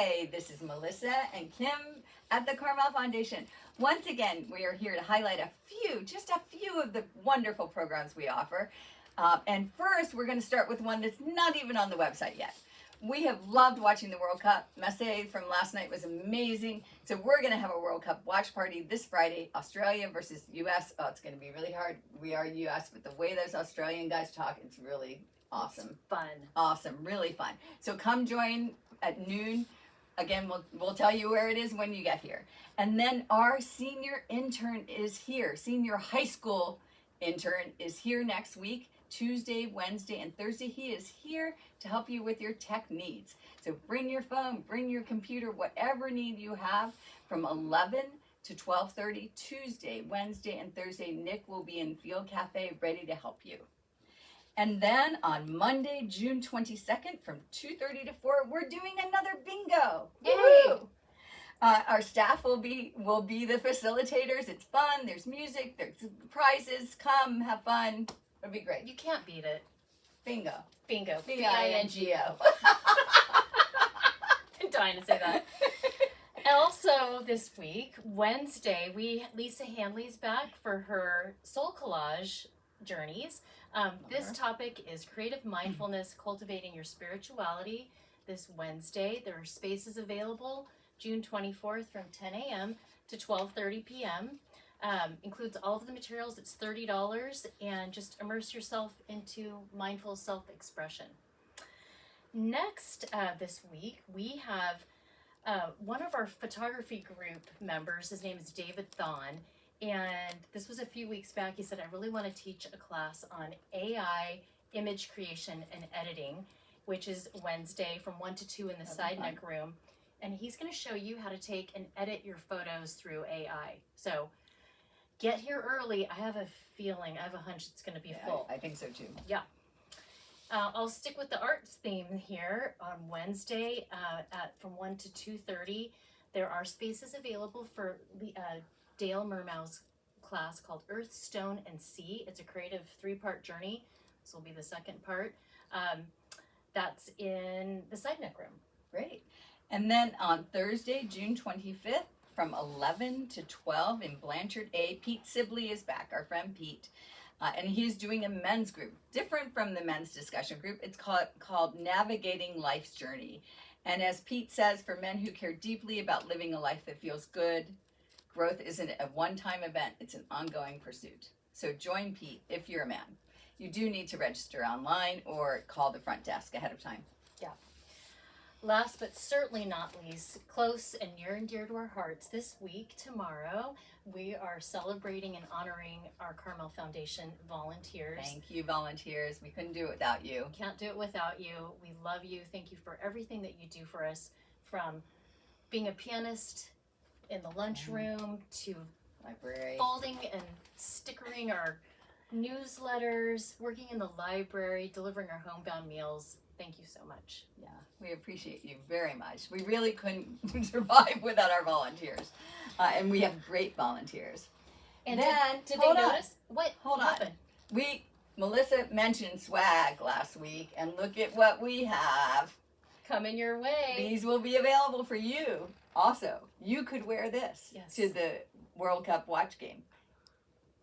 Hi, this is Melissa and Kim at the Carmel Foundation. Once again, we are here to highlight just a few of the wonderful programs we offer. And first, we're going to start with one that's not even on the website yet. We have loved watching the World Cup. Messe from last night was amazing. So we're going to have a World Cup watch party this Friday, Australia versus US. Oh, it's going to be really hard. We are US, but the way those Australian guys talk, it's really awesome. It's fun. Awesome, really fun. So come join at noon. Again, we'll tell you where it is when you get here. And then our senior intern is here. Senior high school intern is here next week. Tuesday, Wednesday, and Thursday. He is here to help you with your tech needs. So bring your phone, bring your computer, whatever need you have from 11 to 12:30 Tuesday, Wednesday, and Thursday. Nick will be in Field Cafe ready to help you. And then on Monday, June 22nd from 2:30 to 4, we're doing another bingo. Yay! Our staff will be the facilitators. It's fun. There's music. There's prizes. Come, have fun. It'll be great. You can't beat it. Bingo. Bingo. B-I-N-G-O. I'm dying to say that. Also this week, Wednesday, Lisa Hanley's back for her soul collage journeys. This topic is creative mindfulness, cultivating your spirituality. This Wednesday, there are spaces available, June 24th from 10 a.m. to 12:30 p.m. Includes all of the materials. It's $30, and just immerse yourself into mindful self-expression. Next, this week, we have one of our photography group members. His name is David Thon, and this was a few weeks back. He said, I really want to teach a class on AI image creation and editing, which is Wednesday from 1 to 2 in the side neck room. And he's going to show you how to take and edit your photos through AI. So get here early. I have a hunch it's going to be full. I think so too. Yeah. I'll stick with the arts theme here on Wednesday from 1 to 2:30. There are spaces available for Dale Murmau's class called Earth, Stone, and Sea. It's a creative 3-part journey. This will be the second part. That's in the side neck room. Great. And then on Thursday, June 25th, from 11 to 12 in Blanchard A, Pete Sibley is back, our friend Pete. And he's doing a men's group, different from the men's discussion group. It's called Navigating Life's Journey. And as Pete says, for men who care deeply about living a life that feels good, growth isn't a one-time event, it's an ongoing pursuit. So join Pete if you're a man. You do need to register online or call the front desk ahead of time. Yeah. Last but certainly not least, close and near and dear to our hearts, this week, tomorrow, we are celebrating and honoring our Carmel Foundation volunteers. Thank you, volunteers. We couldn't do it without you. Can't do it without you. We love you. Thank you for everything that you do for us, from being a pianist in the lunchroom to library, folding and stickering our newsletters, working in the library, delivering our homebound meals. Thank you so much. Yeah, we appreciate you very much. We really couldn't survive without our volunteers. And we have great volunteers. And then, did they notice? What Hold happened? On. Melissa mentioned swag last week, and look at what we have. Coming your way. These will be available for you. Also, you could wear this to the World Cup watch game.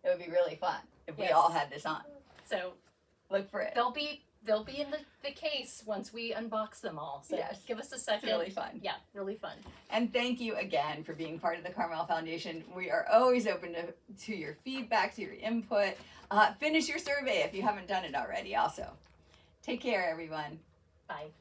It would be really fun if we all had this on. So look for it. They'll be in the case once we unbox them all. So give us a second. It's really fun. Yeah, really fun. And thank you again for being part of the Carmel Foundation. We are always open to your feedback, to your input. Finish your survey if you haven't done it already also. Take care, everyone. Bye.